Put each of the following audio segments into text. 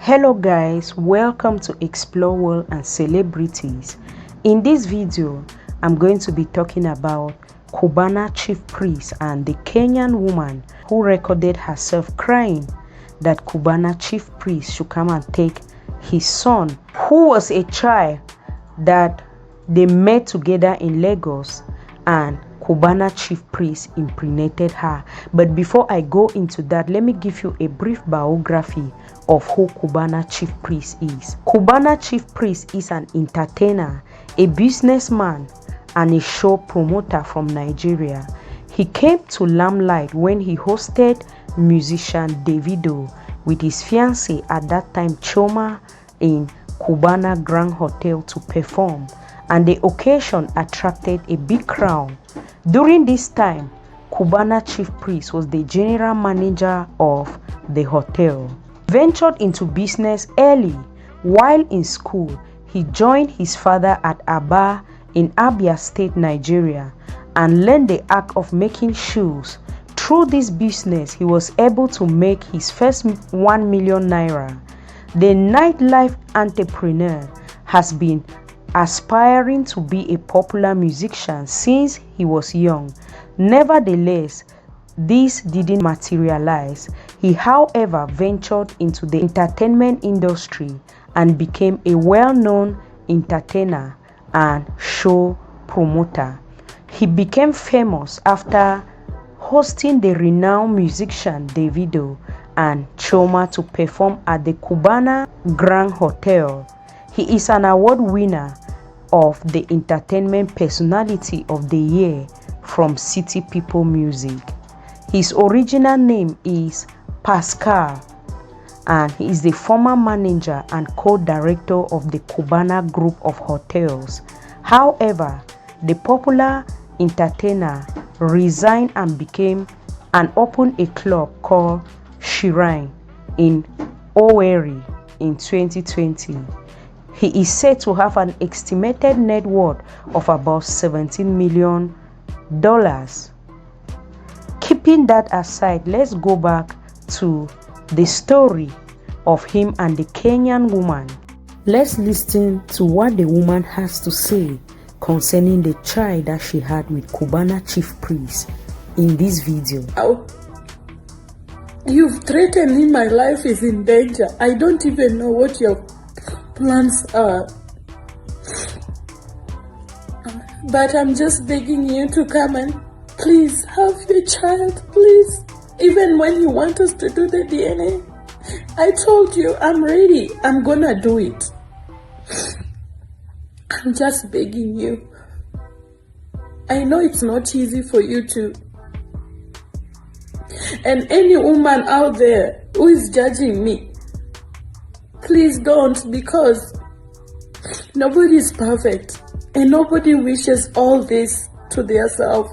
Hello guys, welcome to Explore World and Celebrities. In this video, I'm going to be talking about Cubana chief priest and the Kenyan woman who recorded herself crying that Cubana chief priest should come and take his son, who was a child that they met together in Lagos, and Cubana chief priest impregnated her. But before I go into that, let me give you a brief biography of who Cubana chief priest is. Cubana chief priest is an entertainer, a businessman, and a show promoter from Nigeria. He came to limelight when he hosted musician Davido with his fiancée at that time Choma in Cubana Grand Hotel to perform, and the occasion attracted a big crowd. During this time, Cubana chief priest was the general manager of the hotel. Ventured into business early. While in school, he joined his father at Aba in Abia State, Nigeria, and learned the art of making shoes. Through this business, he was able to make his first 1 million naira. The nightlife entrepreneur has been aspiring to be a popular musician since he was young. Nevertheless, this didn't materialize. He, however, ventured into the entertainment industry and became a well-known entertainer and show promoter. He became famous after hosting the renowned musician Davido and Choma to perform at the Cubana Grand Hotel. He is an award winner of the Entertainment Personality of the Year from City People Music. His original name is Pascal, and he is the former manager and co-director of the Cubana Group of Hotels. However, the popular entertainer resigned and opened a club called Shrine in Owerri in 2020. He is said to have an estimated net worth of about $17 million. Keeping that aside, let's go back to the story of him and the Kenyan woman. Let's listen to what the woman has to say concerning the child that she had with Cubana chief priest in this video. You've threatened me, my life is in danger. I don't even know what your plans are. But I'm just begging you to come and please have your child, please. Even when you want us to do the DNA, I told you I'm ready. I'm gonna do it. I'm just begging you. I know it's not easy for you to. And any woman out there who is judging me, please don't, because nobody is perfect and nobody wishes all this to themselves.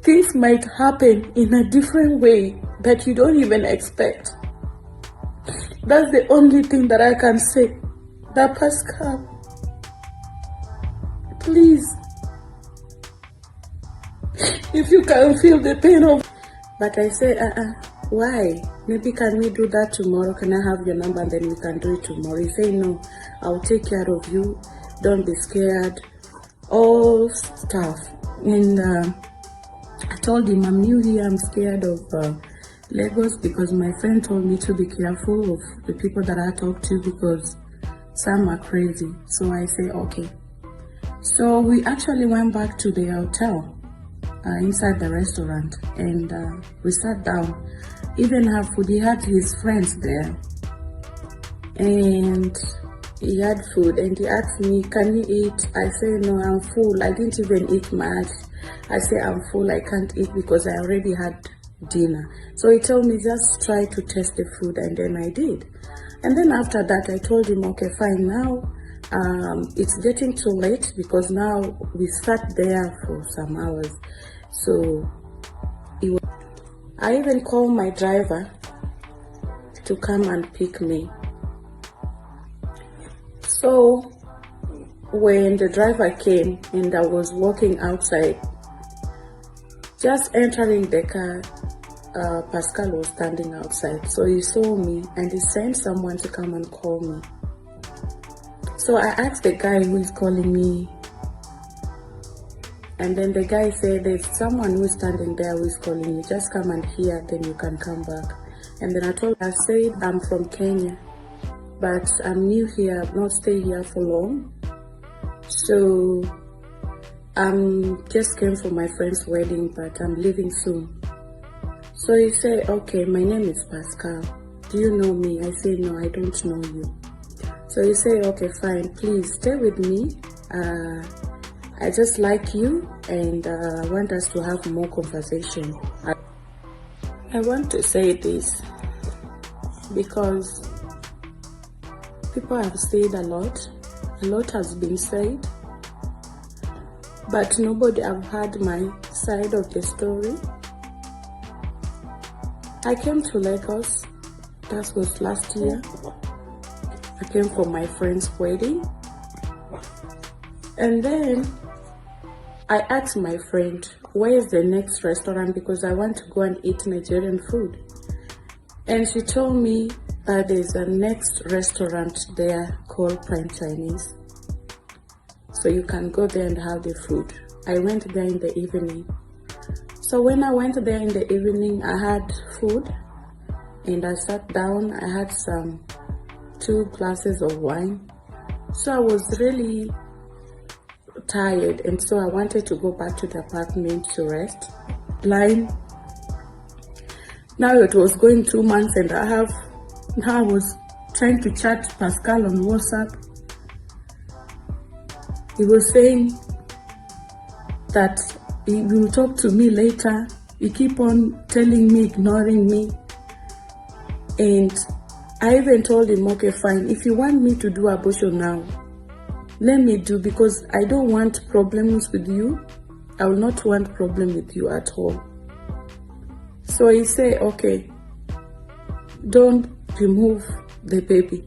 Things might happen in a different way that you don't even expect. That's the only thing that I can say. That Pascal, please, if you can feel the pain of. But I say, why? Maybe can we do that tomorrow? Can I have your number and then we can do it tomorrow? You say, no, I'll take care of you. Don't be scared. All stuff. And I told him, I'm new here. I'm scared of Lagos because my friend told me to be careful of the people that I talk to because some are crazy. So I say, okay. So we actually went back to the hotel. Inside the restaurant, and we sat down, even have food. He had his friends there and he had food, and he asked me, can you eat? I say, no, I'm full. I didn't even eat much. I say, I'm full, I can't eat because I already had dinner. So he told me, just try to taste the food, and then I did. And then after that I told him, okay, fine, now it's getting too late because now we sat there for some hours. So I even called my driver to come and pick me. So when the driver came and I was walking outside, just entering the car, Pascal was standing outside. So he saw me and he sent someone to come and call me. So I asked the guy who is calling me, and then the guy said, there's someone who is standing there who is calling you. Just come and hear, then you can come back. And then I said, I'm from Kenya, but I'm new here. I've not stayed here for long. So just came for my friend's wedding, but I'm leaving soon. So he said, okay, my name is Pascal. Do you know me? I said, no, I don't know you. So he said, okay, fine, please stay with me. I just like you and I want us to have more conversation. I want to say this because people have said a lot has been said, but nobody have heard my side of the story. I came to Lagos, that was last year. I came for my friend's wedding, and then I asked my friend, where is the next restaurant, because I want to go and eat Nigerian food. And she told me that there's a next restaurant there called Prime Chinese. So you can go there and have the food. I went there in the evening. So when I went there in the evening, I had food and I sat down. I had 2 glasses of wine. So I was really tired, and so I wanted to go back to the apartment to rest. Now it was going 2 months and a half. Now I was trying to chat Pascal on WhatsApp. He was saying that he will talk to me later. He keep on telling me, ignoring me. And I even told him, okay, fine, if you want me to do abortion now, let me do, because I don't want problems with you. I will not want problem with you at all. So he said, okay, don't remove the baby.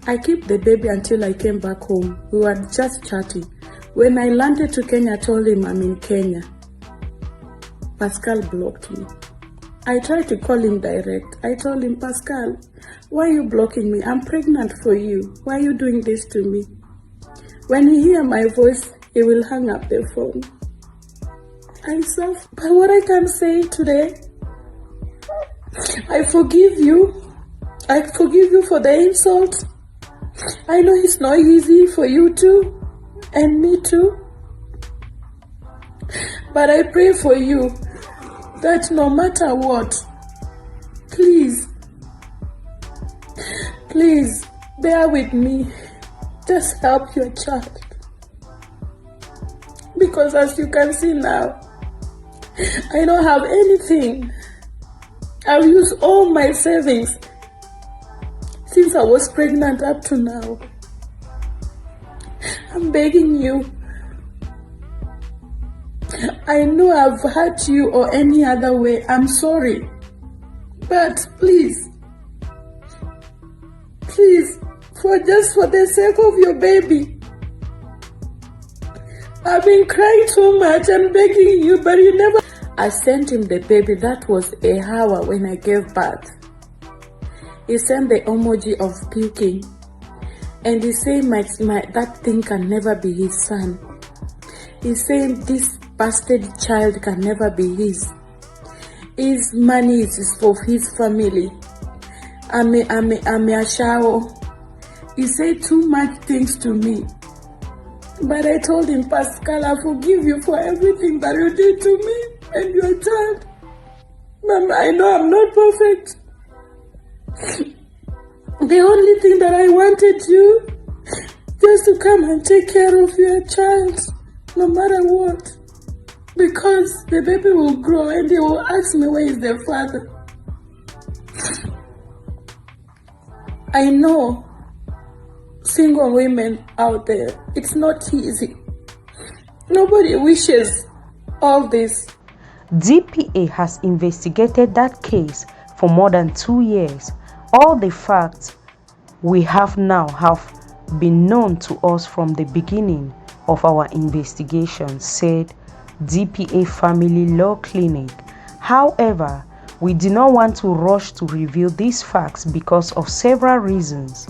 I keep the baby until I came back home. We were just chatting. When I landed to Kenya, I told him I'm in Kenya. Pascal blocked me. I tried to call him direct. I told him, Pascal, why are you blocking me? I'm pregnant for you. Why are you doing this to me? When he hears my voice, he will hang up the phone. I suffer. But what I can say today, I forgive you. I forgive you for the insult. I know it's not easy for you too, and me too. But I pray for you that no matter what, please bear with me. Just help your child. Because as you can see now, I don't have anything. I've used all my savings since I was pregnant up to now. I'm begging you. I know I've hurt you or any other way. I'm sorry. But please, for the sake of your baby. I've been crying so much and begging you, but you never. I sent him the baby. That was a hour when I gave birth. He sent the emoji of puking. And he said that thing can never be his son. He's saying this bastard child can never be his. His money is for his family. I'm a shower. He said too much things to me. But I told him, Pascal, I forgive you for everything that you did to me and your child. Mama, I know I'm not perfect. The only thing that I wanted you just to come and take care of your child, no matter what. Because the baby will grow and they will ask me, where is the father? I know single women out there, it's not easy. Nobody wishes all this. DPA has investigated that case for more than 2 years. All the facts we have now have been known to us from the beginning of our investigation, said DPA Family Law Clinic. However, we did not want to rush to reveal these facts because of several reasons.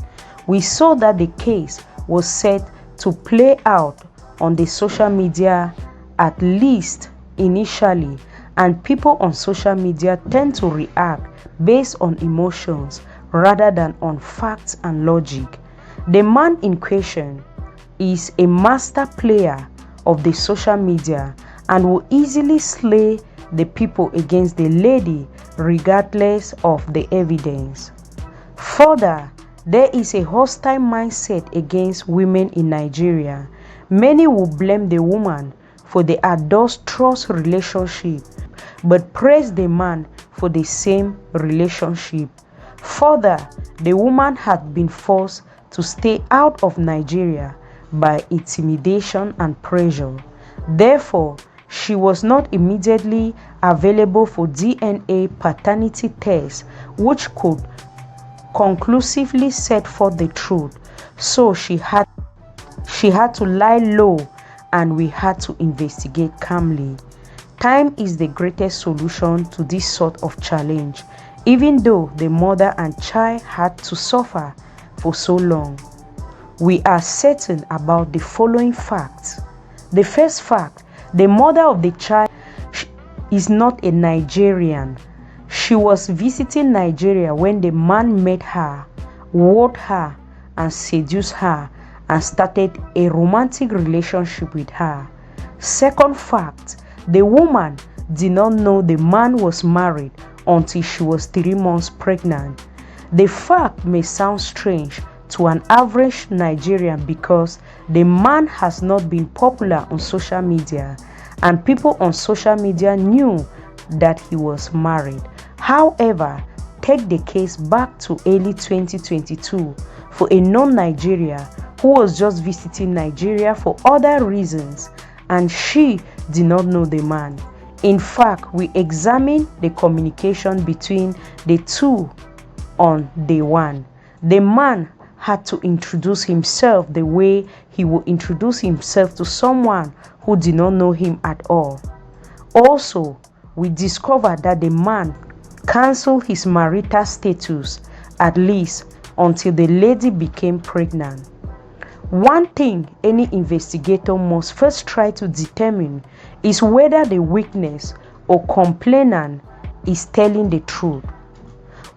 We saw that the case was set to play out on the social media, at least initially, and people on social media tend to react based on emotions rather than on facts and logic. The man in question is a master player of the social media and will easily slay the people against the lady regardless of the evidence. Further, there is a hostile mindset against women in Nigeria. Many will blame the woman for the adulterous relationship, but praise the man for the same relationship. Further, the woman had been forced to stay out of Nigeria by intimidation and pressure. Therefore, she was not immediately available for DNA paternity tests, which could conclusively set forth the truth. So she had to lie low, and we had to investigate calmly. Time is the greatest solution to this sort of challenge, even though the mother and child had to suffer for so long. We are certain about the following facts. The first fact: the mother of the child is not a Nigerian. She was visiting Nigeria when the man met her, wooed her, and seduced her, and started a romantic relationship with her. Second fact: the woman did not know the man was married until she was 3 months pregnant. The fact may sound strange to an average Nigerian because the man has not been popular on social media, and people on social media knew that he was married. However, take the case back to early 2022 for a non-Nigerian who was just visiting Nigeria for other reasons, and she did not know the man. In fact, we examined the communication between the two on day one. The man had to introduce himself the way he would introduce himself to someone who did not know him at all. Also, we discovered that the man cancelled his marital status, at least until the lady became pregnant. One thing any investigator must first try to determine is whether the witness or complainant is telling the truth.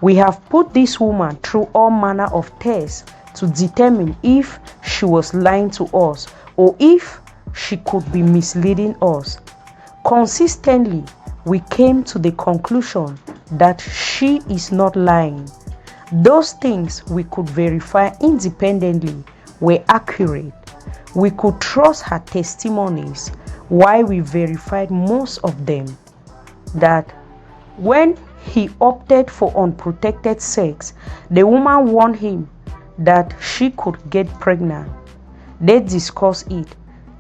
We have put this woman through all manner of tests to determine if she was lying to us or if she could be misleading us. Consistently, we came to the conclusion that she is not lying. Those things we could verify independently were accurate. We could trust her testimonies, while we verified most of them. That when he opted for unprotected sex, the woman warned him that she could get pregnant. They discussed it,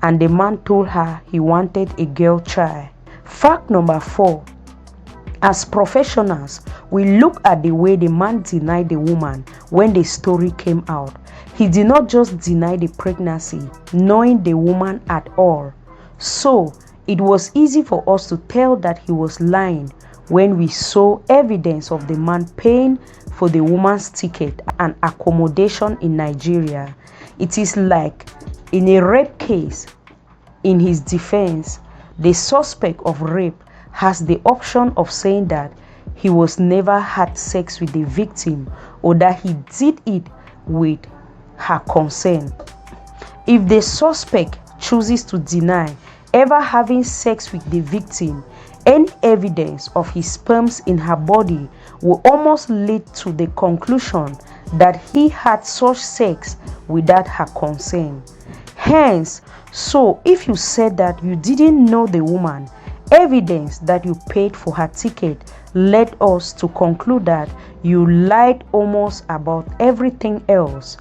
and the man told her he wanted a girl child. Fact number 4. As professionals, we look at the way the man denied the woman when the story came out. He did not just deny the pregnancy, knowing the woman at all. So, it was easy for us to tell that he was lying when we saw evidence of the man paying for the woman's ticket and accommodation in Nigeria. It is like in a rape case. In his defense, the suspect of rape has the option of saying that he was never had sex with the victim or that he did it with her consent. If the suspect chooses to deny ever having sex with the victim, any evidence of his sperms in her body will almost lead to the conclusion that he had such sex without her consent. Hence, so if you said that you didn't know the woman, evidence that you paid for her ticket led us to conclude that you lied almost about everything else.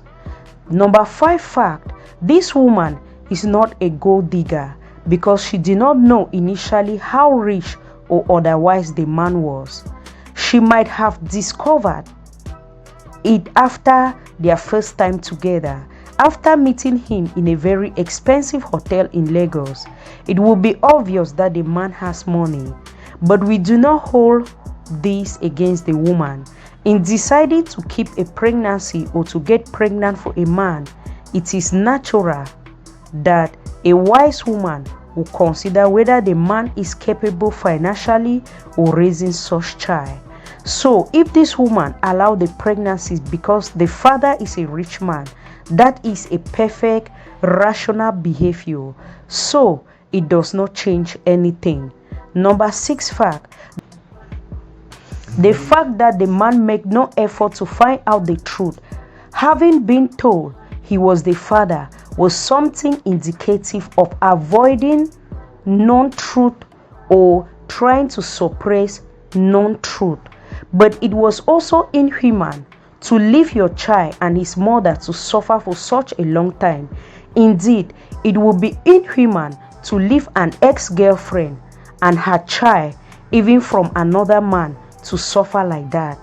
Number 5 fact: this woman is not a gold digger because she did not know initially how rich or otherwise the man was. She might have discovered it after their first time together, after meeting him in a very expensive hotel in Lagos. It will be obvious that the man has money, But we do not hold this against the woman. In deciding to keep a pregnancy or to get pregnant for a man, it is natural that a wise woman will consider whether the man is capable financially or raising such child. So if this woman allowed the pregnancy because the father is a rich man, that is a perfect rational behavior. So it does not change anything. Number 6 fact. The fact that the man made no effort to find out the truth, having been told he was the father, was something indicative of avoiding non-truth or trying to suppress non-truth. But it was also inhuman to leave your child and his mother to suffer for such a long time. Indeed, it would be inhuman to leave an ex-girlfriend and her child, even from another man, to suffer like that.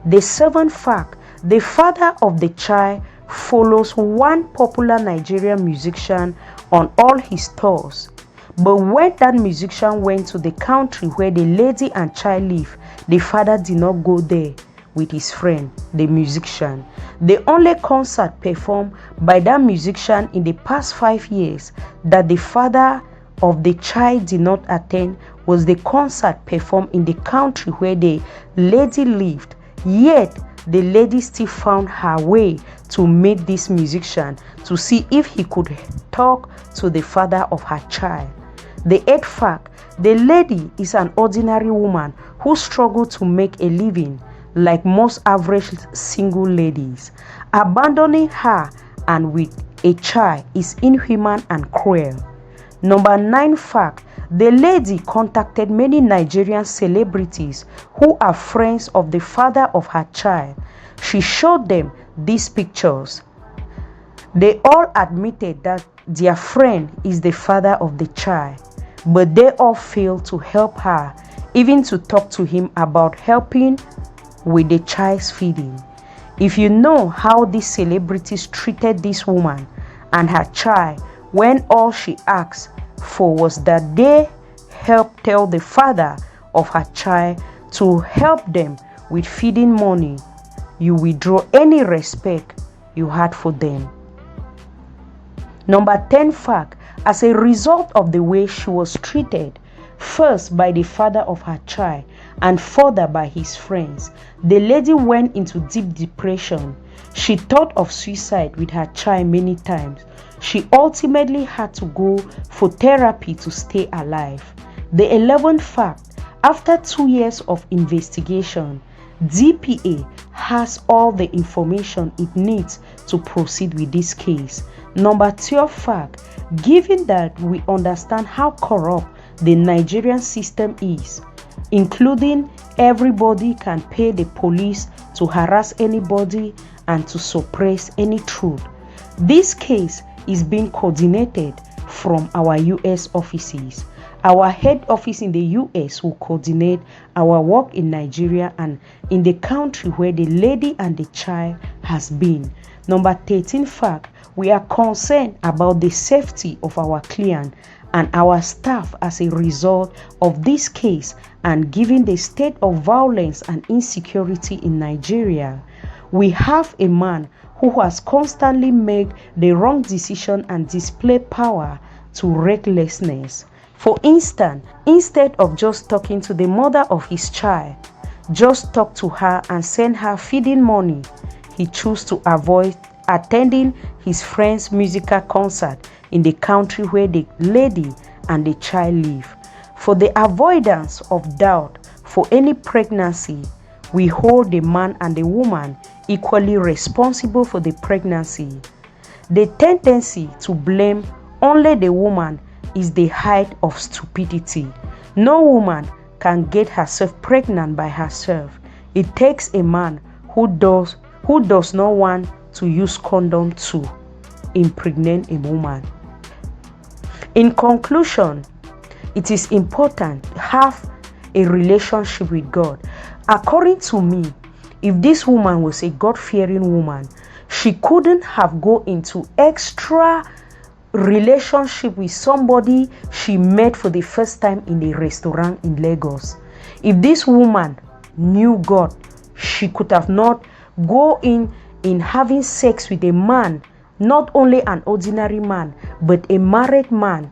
The 7th fact. The father of the child follows one popular Nigerian musician on all his tours. But when that musician went to the country where the lady and child live, the father did not go there with his friend, the musician. The only concert performed by that musician in the past 5 years that the father of the child did not attend was the concert performed in the country where the lady lived. Yet the lady still found her way to meet this musician to see if he could talk to the father of her child. The 8th fact. The lady is an ordinary woman who struggled to make a living like most average single ladies. Abandoning her and with a child is inhuman and cruel. Number 9 fact. The lady contacted many Nigerian celebrities who are friends of the father of her child. She showed them these pictures. They all admitted that their friend is the father of the child, but they all failed to help her, even to talk to him about helping with the child's feeding. If you know how these celebrities treated this woman and her child when all she asked for was that they help tell the father of her child to help them with feeding money, you withdraw any respect you had for them. Number 10 fact. As a result of the way she was treated, first by the father of her child and further by his friends, the lady went into deep depression. She thought of suicide with her child many times. She ultimately had to go for therapy to stay alive. The 11th fact. After 2 years of investigation, DPA has all the information it needs to proceed with this case. Number 12 fact. Given that we understand how corrupt the Nigerian system is, including everybody can pay the police to harass anybody and to suppress any truth, this case is being coordinated from our US offices. Our head office in the US will coordinate our work in Nigeria and in the country where the lady and the child has been. Number 13 fact. We are concerned about the safety of our client and our staff as a result of this case, and given the state of violence and insecurity in Nigeria. We have a man who has constantly made the wrong decision and displayed power to recklessness. For instance, instead of just talking to the mother of his child, just talk to her and send her feeding money, he chose to avoid attending his friend's musical concert in the country where the lady and the child live. For the avoidance of doubt for any pregnancy, we hold the man and the woman equally responsible for the pregnancy. The tendency to blame only the woman is the height of stupidity. No woman can get herself pregnant by herself. It takes a man who does not want to use condom to impregnate a woman. In conclusion, it is important to have a relationship with God. According to me, if this woman was a God-fearing woman, she couldn't have gone into extra relationship with somebody she met for the first time in a restaurant in Lagos. If this woman knew God, she could have not go in having sex with a man, not only an ordinary man, but a married man,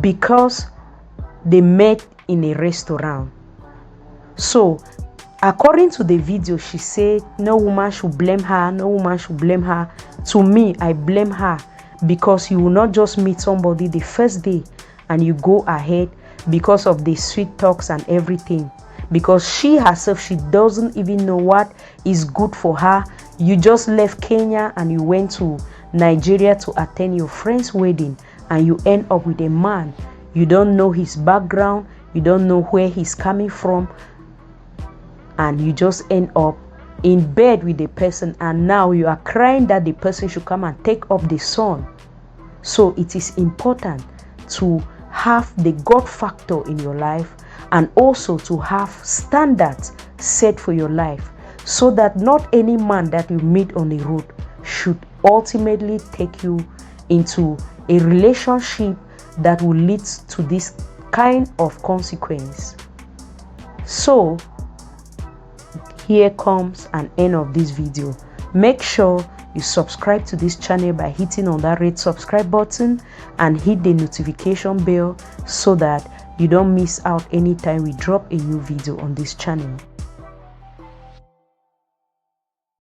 because they met in a restaurant. So according to the video, she said no woman should blame her, no woman should blame her. To me, I blame her, because you will not just meet somebody the first day and you go ahead because of the sweet talks and everything, because she herself, she doesn't even know what is good for her. You just left Kenya and you went to Nigeria to attend your friend's wedding, and you end up with a man. You don't know his background, you don't know where he's coming from, and you just end up in bed with the person, and now you are crying that the person should come and take up the son. So it is important to have the God factor in your life, and also to have standards set for your life, so that not any man that you meet on the road should ultimately take you into a relationship that will lead to this kind of consequence. So here comes an end of this video. Make sure you subscribe to this channel by hitting on that red subscribe button and hit the notification bell so that you don't miss out anytime we drop a new video on this channel.